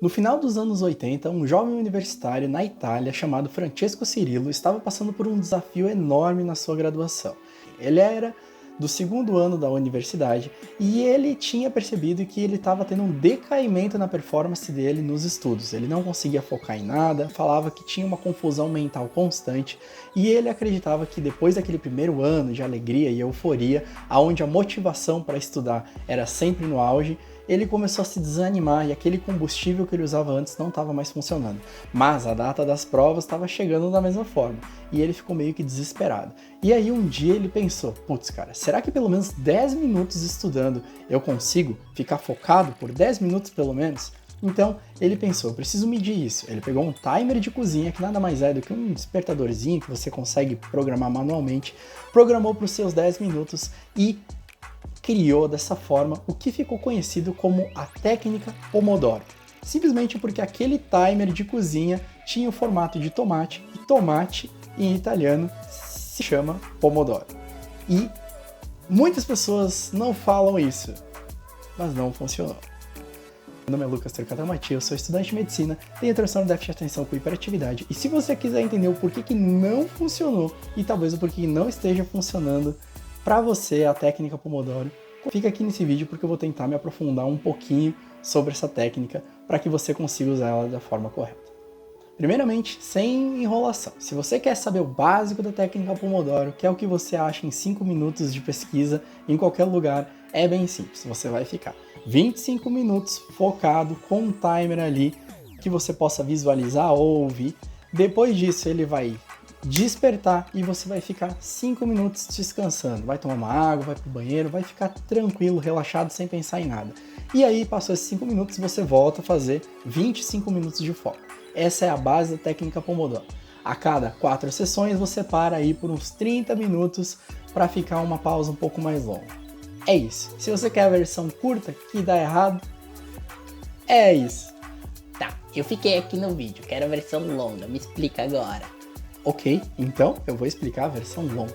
No final dos anos 80, um jovem universitário na Itália chamado Francesco Cirillo estava passando por um desafio enorme na sua graduação. Ele era do segundo ano da universidade e ele tinha percebido que ele estava tendo um decaimento na performance dele nos estudos. Ele não conseguia focar em nada, falava que tinha uma confusão mental constante e ele acreditava que depois daquele primeiro ano de alegria e euforia, onde a motivação para estudar era sempre no auge, ele começou a se desanimar e aquele combustível que ele usava antes não estava mais funcionando. Mas a data das provas estava chegando da mesma forma e ele ficou meio que desesperado. E aí um dia ele pensou, putz cara, será que pelo menos 10 minutos estudando eu consigo ficar focado por 10 minutos pelo menos? Então ele pensou, eu preciso medir isso. Ele pegou um timer de cozinha, que nada mais é do que um despertadorzinho que você consegue programar manualmente, programou para os seus 10 minutos e criou dessa forma o que ficou conhecido como a técnica Pomodoro. Simplesmente porque aquele timer de cozinha tinha o formato de tomate, e tomate em italiano se chama Pomodoro. E muitas pessoas não falam isso, mas não funcionou. Meu nome é Lucas Turcatamati, eu sou estudante de medicina, tenho transtorno de déficit de atenção com hiperatividade, e se você quiser entender o porquê que não funcionou, e talvez o porquê que não esteja funcionando para você a técnica Pomodoro, fica aqui nesse vídeo porque eu vou tentar me aprofundar um pouquinho sobre essa técnica para que você consiga usar ela da forma correta. Primeiramente, sem enrolação, se você quer saber o básico da técnica Pomodoro, que é o que você acha em 5 minutos de pesquisa em qualquer lugar, é bem simples, você vai ficar 25 minutos focado com um timer ali que você possa visualizar ou ouvir. Depois disso ele vai despertar e você vai ficar 5 minutos descansando. Vai tomar uma água, vai pro banheiro, vai ficar tranquilo, relaxado, sem pensar em nada. E aí, passou esses 5 minutos, você volta a fazer 25 minutos de foco. Essa é a base da técnica Pomodoro. A cada 4 sessões, você para aí por uns 30 minutos para ficar uma pausa um pouco mais longa. É isso. Se você quer a versão curta, que dá errado, é isso. Tá, eu fiquei aqui no vídeo, quero a versão longa, me explica agora. Ok, então eu vou explicar a versão longa.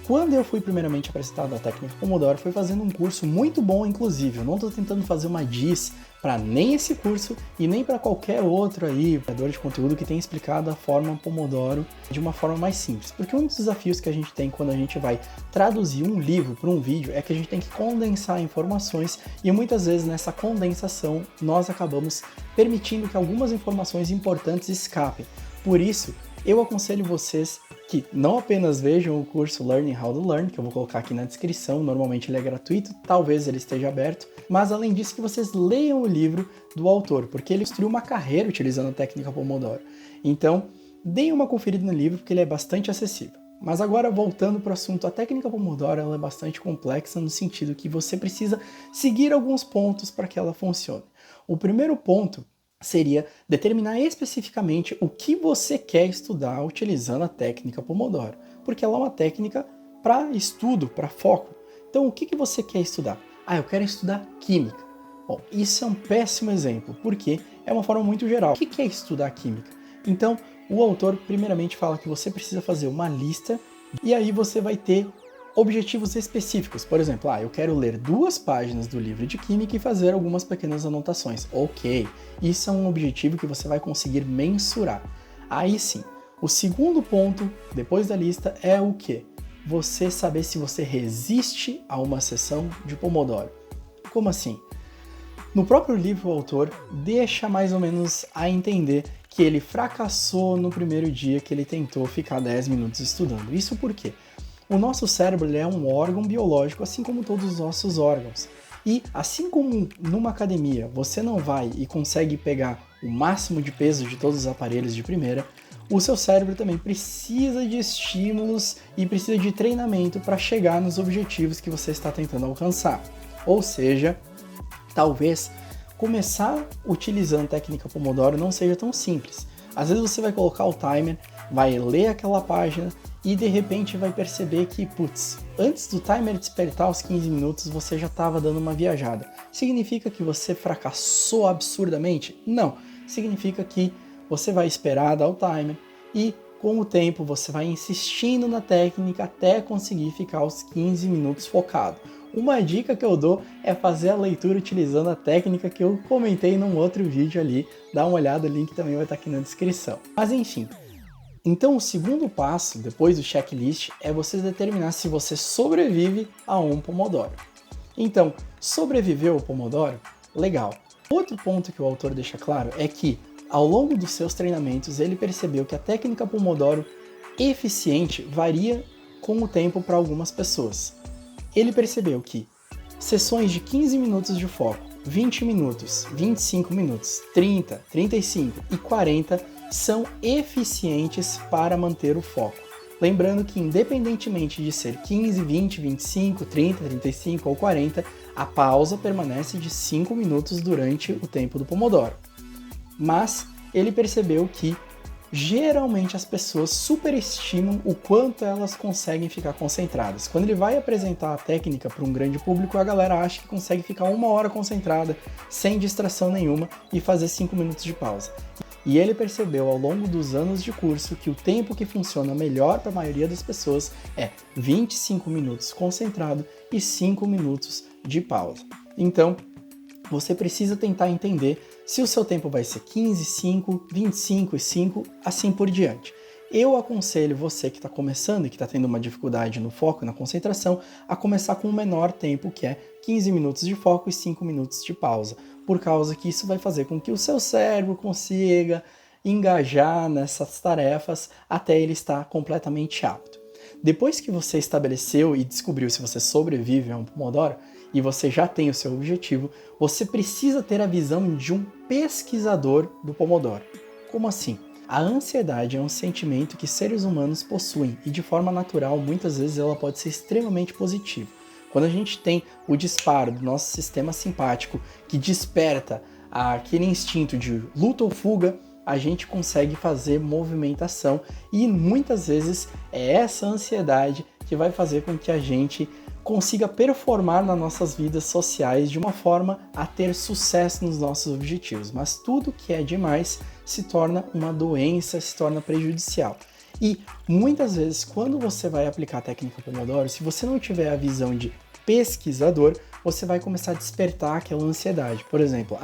Quando eu fui primeiramente apresentado a técnica Pomodoro, foi fazendo um curso muito bom, inclusive. Eu não estou tentando fazer uma diss para nem esse curso e nem para qualquer outro aí, criador de conteúdo que tenha explicado a forma Pomodoro de uma forma mais simples. Porque um dos desafios que a gente tem quando a gente vai traduzir um livro para um vídeo é que a gente tem que condensar informações e muitas vezes nessa condensação nós acabamos permitindo que algumas informações importantes escapem. Por isso, eu aconselho vocês que não apenas vejam o curso Learning How to Learn, que eu vou colocar aqui na descrição, normalmente ele é gratuito, talvez ele esteja aberto, mas além disso que vocês leiam o livro do autor, porque ele construiu uma carreira utilizando a técnica Pomodoro. Então, deem uma conferida no livro, porque ele é bastante acessível. Mas agora, voltando para o assunto, a técnica Pomodoro ela é bastante complexa no sentido que você precisa seguir alguns pontos para que ela funcione. O primeiro ponto seria determinar especificamente o que você quer estudar utilizando a técnica Pomodoro, porque ela é uma técnica para estudo, para foco. Então, o que você quer estudar? Ah, eu quero estudar química. Bom, isso é um péssimo exemplo, porque é uma forma muito geral. O que é estudar química? Então, o autor primeiramente fala que você precisa fazer uma lista e aí você vai ter objetivos específicos. Por exemplo, eu quero ler 2 páginas do livro de química e fazer algumas pequenas anotações. Ok, isso é um objetivo que você vai conseguir mensurar. Aí sim, o segundo ponto, depois da lista, é o quê? Você saber se você resiste a uma sessão de Pomodoro. Como assim? No próprio livro, o autor deixa mais ou menos a entender que ele fracassou no primeiro dia que ele tentou ficar 10 minutos estudando. Isso por quê? O nosso cérebro é um órgão biológico, assim como todos os nossos órgãos. E assim como numa academia você não vai e consegue pegar o máximo de peso de todos os aparelhos de primeira, o seu cérebro também precisa de estímulos e precisa de treinamento para chegar nos objetivos que você está tentando alcançar. Ou seja, talvez começar utilizando a técnica Pomodoro não seja tão simples. Às vezes você vai colocar o timer, vai ler aquela página e de repente vai perceber que, putz, antes do timer despertar aos 15 minutos você já estava dando uma viajada. Significa que você fracassou absurdamente? Não. Significa que você vai esperar dar o timer e com o tempo você vai insistindo na técnica até conseguir ficar aos 15 minutos focado. Uma dica que eu dou é fazer a leitura utilizando a técnica que eu comentei num outro vídeo ali. Dá uma olhada, o link também vai estar aqui na descrição. Mas enfim, então o segundo passo, depois do checklist, é você determinar se você sobrevive a um Pomodoro. Então, sobreviveu ao Pomodoro? Legal. Outro ponto que o autor deixa claro é que, ao longo dos seus treinamentos, ele percebeu que a técnica Pomodoro eficiente varia com o tempo para algumas pessoas. Ele percebeu que sessões de 15 minutos de foco, 20 minutos, 25 minutos, 30, 35 e 40 são eficientes para manter o foco. Lembrando que, independentemente de ser 15, 20, 25, 30, 35 ou 40, a pausa permanece de 5 minutos durante o tempo do Pomodoro. Mas ele percebeu que geralmente as pessoas superestimam o quanto elas conseguem ficar concentradas. Quando ele vai apresentar a técnica para um grande público, a galera acha que consegue ficar 1 hora concentrada, sem distração nenhuma, e fazer 5 minutos de pausa. E ele percebeu ao longo dos anos de curso que o tempo que funciona melhor para a maioria das pessoas é 25 minutos concentrado e 5 minutos de pausa. Então, você precisa tentar entender se o seu tempo vai ser 15, 5, 25 e 5, assim por diante. Eu aconselho você que está começando e que está tendo uma dificuldade no foco e na concentração a começar com o menor tempo, que é 15 minutos de foco e 5 minutos de pausa, por causa que isso vai fazer com que o seu cérebro consiga engajar nessas tarefas até ele estar completamente apto. Depois que você estabeleceu e descobriu se você sobrevive a um Pomodoro, e você já tem o seu objetivo, você precisa ter a visão de um pesquisador do Pomodoro. Como assim? A ansiedade é um sentimento que seres humanos possuem e de forma natural, muitas vezes ela pode ser extremamente positiva. Quando a gente tem o disparo do nosso sistema simpático que desperta aquele instinto de luta ou fuga, a gente consegue fazer movimentação e muitas vezes é essa ansiedade que vai fazer com que a gente consiga performar nas nossas vidas sociais de uma forma a ter sucesso nos nossos objetivos. Mas tudo que é demais se torna uma doença, se torna prejudicial. E muitas vezes, quando você vai aplicar a técnica Pomodoro, se você não tiver a visão de pesquisador, você vai começar a despertar aquela ansiedade. Por exemplo,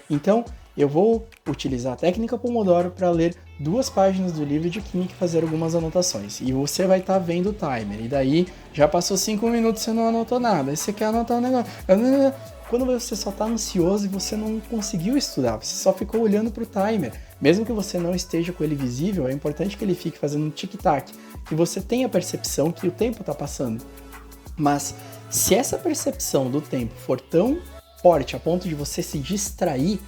então eu vou utilizar a técnica Pomodoro para ler 2 páginas do livro de química e fazer algumas anotações. E você vai estar vendo o timer. E daí já passou 5 minutos e você não anotou nada. Aí você quer anotar um negócio. Quando você só está ansioso e você não conseguiu estudar, você só ficou olhando para o timer. Mesmo que você não esteja com ele visível, é importante que ele fique fazendo um tic-tac, que você tenha a percepção que o tempo está passando. Mas se essa percepção do tempo for tão forte a ponto de você se distrair,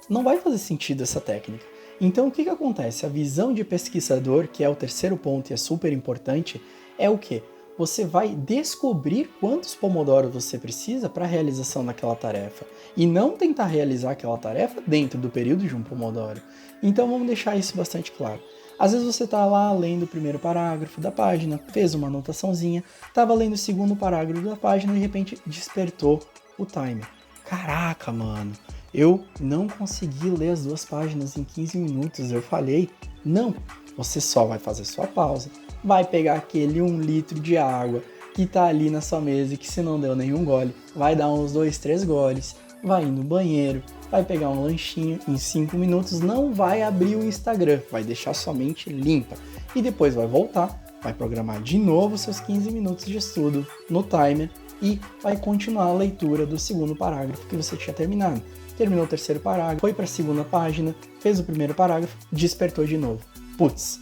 não vai fazer sentido essa técnica. Então o que acontece? A visão de pesquisador, que é o terceiro ponto e é super importante, é o quê? Você vai descobrir quantos pomodoros você precisa para a realização daquela tarefa e não tentar realizar aquela tarefa dentro do período de um pomodoro. Então vamos deixar isso bastante claro. Às vezes você está lá lendo o primeiro parágrafo da página, fez uma anotaçãozinha, estava lendo o segundo parágrafo da página e de repente despertou o timer. Caraca, mano, eu não consegui ler as 2 páginas em 15 minutos, eu falhei. Não, você só vai fazer sua pausa, vai pegar aquele 1 litro de água que tá ali na sua mesa e que se não deu nenhum gole, vai dar uns 2, 3 goles, vai ir no banheiro, vai pegar um lanchinho em 5 minutos, não vai abrir o Instagram, vai deixar sua mente limpa e depois vai voltar, vai programar de novo seus 15 minutos de estudo no timer e vai continuar a leitura do segundo parágrafo que você tinha terminado. Terminou o terceiro parágrafo, foi para a segunda página, fez o primeiro parágrafo, despertou de novo. Putz,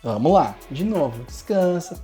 vamos lá, de novo, descansa,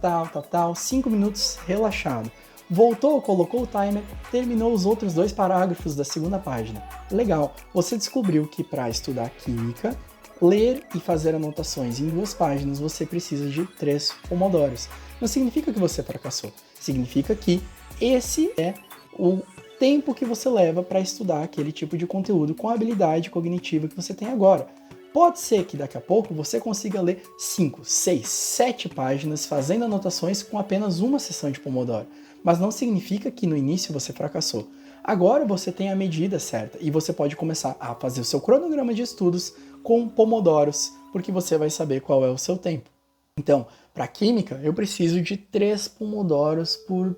tal, 5 minutos relaxado. Voltou, colocou o timer, terminou os outros 2 parágrafos da segunda página. Legal, você descobriu que para estudar química, ler e fazer anotações em 2 páginas, você precisa de 3 pomodoros. Não significa que você fracassou, significa que esse é o tempo que você leva para estudar aquele tipo de conteúdo com a habilidade cognitiva que você tem agora. Pode ser que daqui a pouco você consiga ler 5, 6, 7 páginas fazendo anotações com apenas uma sessão de Pomodoro, mas não significa que no início você fracassou. Agora você tem a medida certa e você pode começar a fazer o seu cronograma de estudos com pomodoros, porque você vai saber qual é o seu tempo. Então, para química, eu preciso de 3 pomodoros por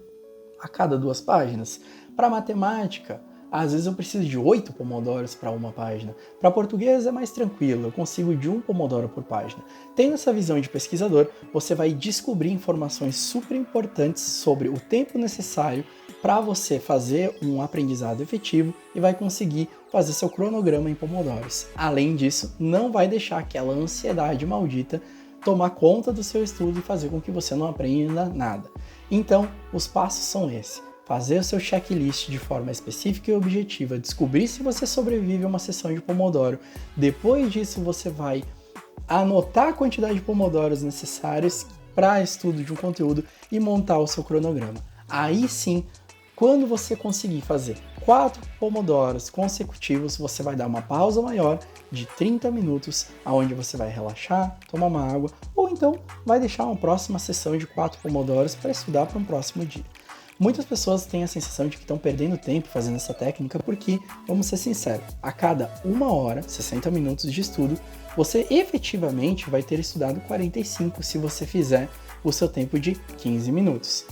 a cada 2 páginas. Para matemática, às vezes eu preciso de 8 pomodoros para uma página. Para português é mais tranquilo, eu consigo de 1 pomodoro por página. Tendo essa visão de pesquisador, você vai descobrir informações super importantes sobre o tempo necessário para você fazer um aprendizado efetivo e vai conseguir fazer seu cronograma em pomodoros. Além disso, não vai deixar aquela ansiedade maldita tomar conta do seu estudo e fazer com que você não aprenda nada. Então, os passos são esses. Fazer o seu checklist de forma específica e objetiva, descobrir se você sobrevive a uma sessão de pomodoro. Depois disso, você vai anotar a quantidade de pomodoros necessários para estudo de um conteúdo e montar o seu cronograma. Aí sim, quando você conseguir fazer 4 pomodoros consecutivos, você vai dar uma pausa maior de 30 minutos, onde você vai relaxar, tomar uma água, ou então vai deixar uma próxima sessão de 4 pomodoros para estudar para um próximo dia. Muitas pessoas têm a sensação de que estão perdendo tempo fazendo essa técnica porque, vamos ser sinceros, a cada 1 hora, 60 minutos de estudo, você efetivamente vai ter estudado 45 se você fizer o seu tempo de 15 minutos.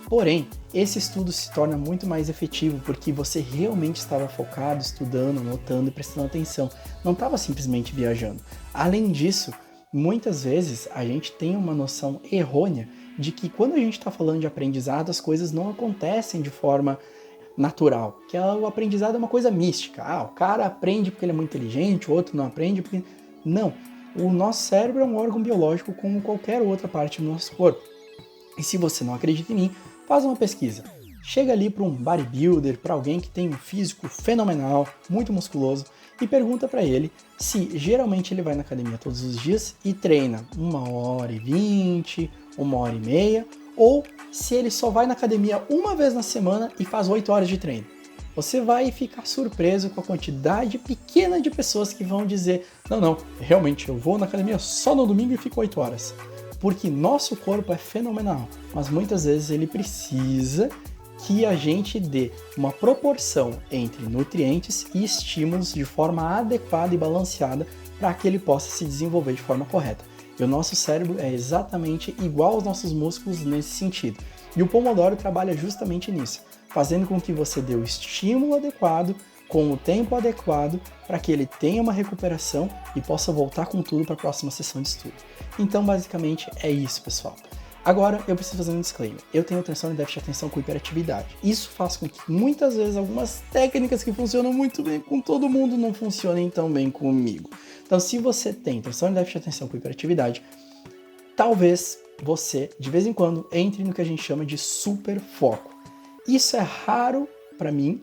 Porém, esse estudo se torna muito mais efetivo porque você realmente estava focado, estudando, anotando e prestando atenção. Não estava simplesmente viajando. Além disso, muitas vezes a gente tem uma noção errônea de que quando a gente está falando de aprendizado, as coisas não acontecem de forma natural. Que o aprendizado é uma coisa mística. O cara aprende porque ele é muito inteligente, o outro não aprende porque... Não. O nosso cérebro é um órgão biológico como qualquer outra parte do nosso corpo. E se você não acredita em mim, faz uma pesquisa. Chega ali para um bodybuilder, para alguém que tem um físico fenomenal, muito musculoso, e pergunta para ele se geralmente ele vai na academia todos os dias e treina 1h20, 1h30, ou se ele só vai na academia uma vez na semana e faz 8 horas de treino. Você vai ficar surpreso com a quantidade pequena de pessoas que vão dizer: não, realmente eu vou na academia só no domingo e fico 8 horas. Porque nosso corpo é fenomenal, mas muitas vezes ele precisa que a gente dê uma proporção entre nutrientes e estímulos de forma adequada e balanceada para que ele possa se desenvolver de forma correta. E o nosso cérebro é exatamente igual aos nossos músculos nesse sentido. E o Pomodoro trabalha justamente nisso, fazendo com que você dê o estímulo adequado, com o tempo adequado, para que ele tenha uma recuperação e possa voltar com tudo para a próxima sessão de estudo. Então, basicamente, é isso, pessoal. Agora, eu preciso fazer um disclaimer. Eu tenho transtorno de déficit de atenção com hiperatividade. Isso faz com que, muitas vezes, algumas técnicas que funcionam muito bem com todo mundo não funcionem tão bem comigo. Então, se você tem transtorno de déficit de atenção com hiperatividade, talvez você, de vez em quando, entre no que a gente chama de superfoco. Isso é raro para mim,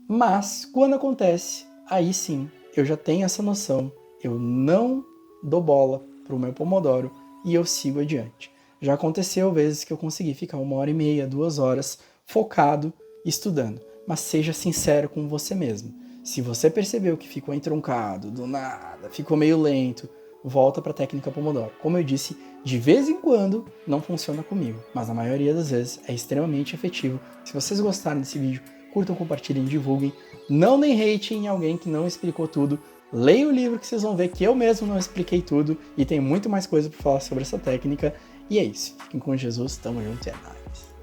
mas quando acontece, aí sim, eu já tenho essa noção, eu não dou bola para o meu Pomodoro e eu sigo adiante. Já aconteceu vezes que eu consegui ficar 1h30, 2 horas focado, estudando, mas seja sincero com você mesmo. Se você percebeu que ficou entroncado, do nada, ficou meio lento, volta para a técnica Pomodoro. Como eu disse, de vez em quando não funciona comigo, mas na maioria das vezes é extremamente efetivo. Se vocês gostaram desse vídeo, curtam, compartilhem, divulguem. Não deem hate em alguém que não explicou tudo. Leia o livro que vocês vão ver que eu mesmo não expliquei tudo e tem muito mais coisa para falar sobre essa técnica. E é isso. Fiquem com Jesus, tamo junto e é nóis.